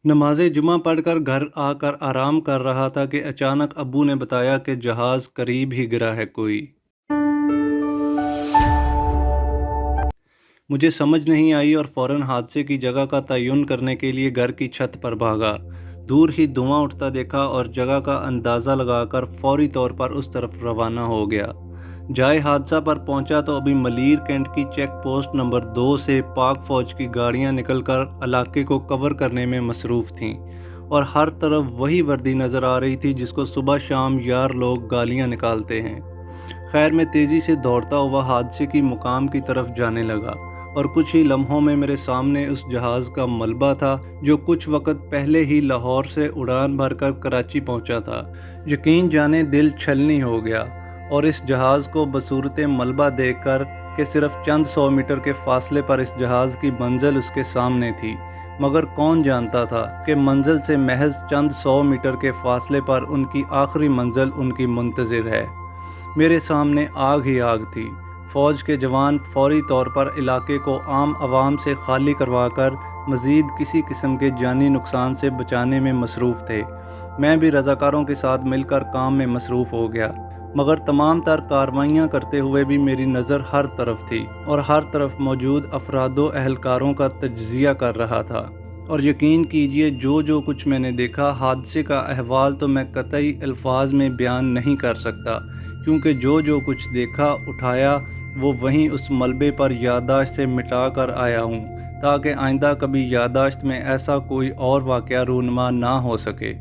नमाज जुमा पढ़कर घर आकर आराम कर रहा था कि अचानक अब्बू ने बताया कि जहाज़ करीब ही गिरा है कोई। मुझे समझ नहीं आई और फ़ौरन हादसे की जगह का तयन करने के लिए घर की छत पर भागा। दूर ही धुआं उठता देखा और जगह का अंदाज़ा लगाकर फौरी तौर पर उस तरफ रवाना हो गया। जाए हादसा पर पहुंचा तो अभी मलीर कैंट की चेक पोस्ट नंबर 2 से पाक फ़ौज की गाड़ियां निकलकर इलाके को कवर करने में मसरूफ़ थीं और हर तरफ वही वर्दी नज़र आ रही थी जिसको सुबह शाम यार लोग गालियां निकालते हैं। खैर मैं तेज़ी से दौड़ता हुआ हादसे की मुकाम की तरफ जाने लगा और कुछ ही लम्हों में मेरे सामने उस जहाज़ का मलबा था जो कुछ वक्त पहले ही लाहौर से उड़ान भरकर कराची पहुंचा था। यकीन जाने दिल छलनी हो गया और इस जहाज़ को बसूरत मलबा देखकर कि सिर्फ चंद 100 मीटर के फासले पर इस जहाज़ की मंजिल उसके सामने थी, मगर कौन जानता था कि मंजिल से महज चंद 100 मीटर के फासले पर उनकी आखिरी मंजिल उनकी मुंतज़िर है। मेरे सामने आग ही आग थी। फ़ौज के जवान फौरी तौर पर इलाके को आम आवाम से खाली करवाकर मज़ीद किसी किस्म के जानी नुकसान से बचाने में मसरूफ़ थे। मैं भी रज़ाकारों के साथ मिलकर काम में मसरूफ़ हो गया, मगर तमाम तर कार्रवाइयाँ करते हुए भी मेरी नज़र हर तरफ थी और हर तरफ मौजूद अफरादो अहलकारों का तज्ज़िया कर रहा था। और यकीन कीजिए जो कुछ मैंने देखा, हादसे का अहवाल तो मैं कतई अल्फाज में बयान नहीं कर सकता, क्योंकि जो कुछ देखा उठाया वो वहीं उस मलबे पर याददाश्त से मिटा कर आया हूँ, ताकि आइंदा कभी याददाश्त में ऐसा कोई और वाक़या रूनुमा ना हो सके।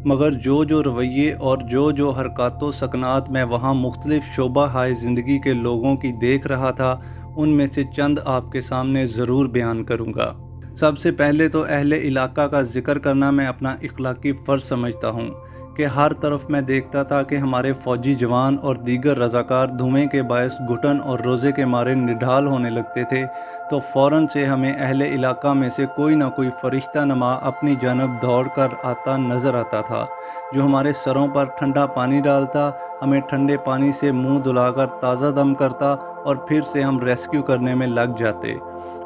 मगर जो रवैये और जो हरकत सकनात मैं वहाँ मुख्तलिफ़ शोबा हाय ज़िंदगी के लोगों की देख रहा था, उनमें से चंद आपके सामने ज़रूर बयान करूँगा। सबसे पहले तो अहले इलाका का ज़िक्र करना मैं अपना इखलाकी फ़र्ज़ समझता हूँ कि हर तरफ मैं देखता था कि हमारे फ़ौजी जवान और दीगर रज़ाकार धुएँ के बायस घुटन और रोज़े के मारे निढाल होने लगते थे, तो फ़ौरन से हमें अहले इलाका में से कोई ना कोई फ़रिश्ता नमा अपनी जानब दौड़ कर आता नज़र आता था, जो हमारे सरों पर ठंडा पानी डालता, हमें ठंडे पानी से मुँह धुलाकर ताज़ा दम करता और फिर से हम रेस्क्यू करने में लग जाते।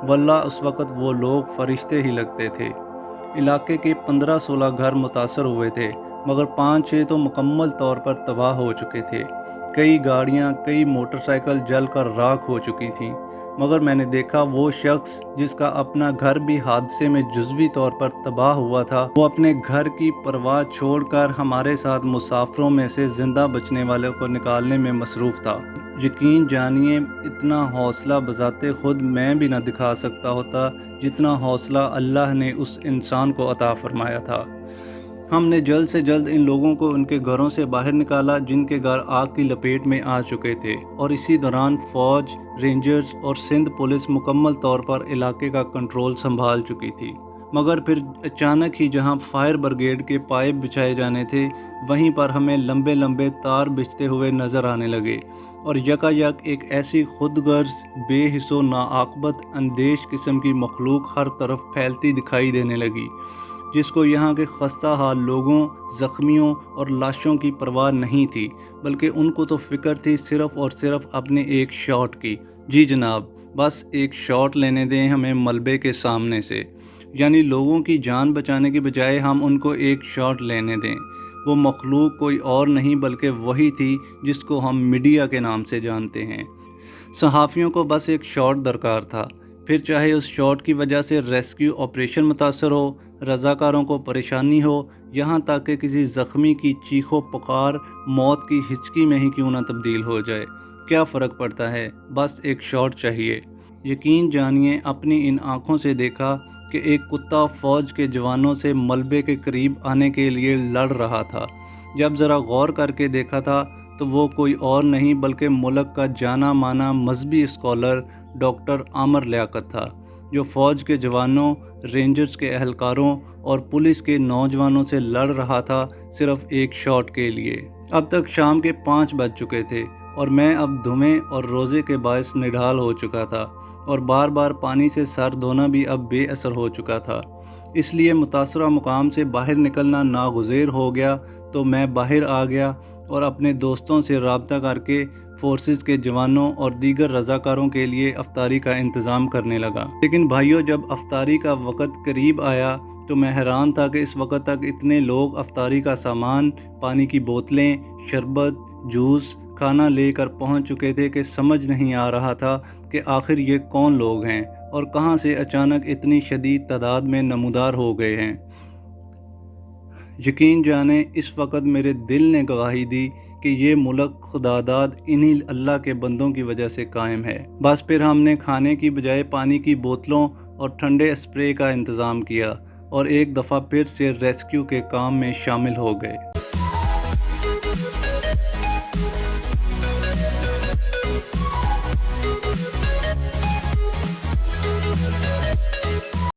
वल्लाह उस वक़्त वो लोग फ़रिश्ते ही लगते थे। इलाके के 15-16 घर मुतासर हुए थे, मगर 5-6 तो मुकम्मल तौर पर तबाह हो चुके थे। कई गाड़ियाँ, कई मोटरसाइकिल जलकर राख हो चुकी थीं, मगर मैंने देखा वो शख्स जिसका अपना घर भी हादसे में जुज़वी तौर पर तबाह हुआ था, वो अपने घर की परवाह छोड़कर हमारे साथ मुसाफिरों में से ज़िंदा बचने वालों को निकालने में मसरूफ़ था। यकीन जानिए, इतना हौसला बज़ाते ख़ुद मैं भी न दिखा सकता होता जितना हौसला अल्लाह ने उस इंसान को अता फ़रमाया था। हमने जल्द से जल्द इन लोगों को उनके घरों से बाहर निकाला जिनके घर आग की लपेट में आ चुके थे, और इसी दौरान फ़ौज, रेंजर्स और सिंध पुलिस मुकम्मल तौर पर इलाके का कंट्रोल संभाल चुकी थी। मगर फिर अचानक ही जहां फायर ब्रिगेड के पाइप बिछाए जाने थे, वहीं पर हमें लंबे लंबे तार बिछते हुए नज़र आने लगे और यकायक एक ऐसी खुदगर्ज, बेहिस्सो, नाआक़बत अंदेश किस्म की मखलूक हर तरफ फैलती दिखाई देने लगी, जिसको यहाँ के खस्ता हाल लोगों, ज़ख्मियों और लाशों की परवाह नहीं थी, बल्कि उनको तो फ़िक्र थी सिर्फ़ और सिर्फ अपने एक शॉट की। जी जनाब, बस एक शॉट लेने दें हमें मलबे के सामने से, यानी लोगों की जान बचाने की बजाय हम उनको एक शॉट लेने दें। वो मखलूक कोई और नहीं बल्कि वही थी जिसको हम मीडिया के नाम से जानते हैं। सहाफ़ियों को बस एक शॉट दरकार था, फिर चाहे उस शॉट की वजह से रेस्क्यू ऑपरेशन मुतासर हो, रज़ाकारों को परेशानी हो, यहाँ तक कि किसी ज़ख्मी की चीखो पुकार मौत की हिचकी में ही क्यों ना तब्दील हो जाए। क्या फ़र्क पड़ता है, बस एक शॉट चाहिए। यकीन जानिए, अपनी इन आँखों से देखा कि एक कुत्ता फ़ौज के जवानों से मलबे के करीब आने के लिए लड़ रहा था। जब ज़रा गौर करके देखा था तो वो कोई और नहीं बल्कि मुल्क का जाना माना मजहबी स्कॉलर डॉक्टर आमर लियाकत था, जो फ़ौज के जवानों, रेंजर्स के अहलकारों और पुलिस के नौजवानों से लड़ रहा था सिर्फ एक शॉट के लिए। अब तक शाम के 5 बज चुके थे और मैं अब धुएं और रोज़े के बायस निढाल हो चुका था और बार बार पानी से सर धोना भी अब बेअसर हो चुका था। इसलिए मुतासरा मुकाम से बाहर निकलना नागुज़ेर हो गया, तो मैं बाहर आ गया और अपने दोस्तों से रब्ता करके फोर्सेस के जवानों और दीगर रज़ाकारों के लिए अफ्तारी का इंतज़ाम करने लगा। लेकिन भाइयों, जब अफ्तारी का वक़्त करीब आया تو میں حیران تھا کہ اس وقت تک اتنے لوگ افطاری کا سامان، پانی کی بوتلیں، شربت، جوس، کھانا لے کر پہنچ چکے تھے کہ سمجھ نہیں آ رہا تھا کہ آخر یہ کون لوگ ہیں اور کہاں سے اچانک اتنی شدید تعداد میں نمودار ہو گئے ہیں۔ یقین جانیں اس وقت میرے دل نے گواہی دی کہ یہ ملک خداداد انہی اللہ کے بندوں کی وجہ سے قائم ہے۔ بس پھر ہم نے کھانے کی بجائے پانی کی بوتلوں اور ٹھنڈے اسپرے کا انتظام کیا اور ایک دفعہ پھر سے ریسکیو کے کام میں شامل ہو گئے۔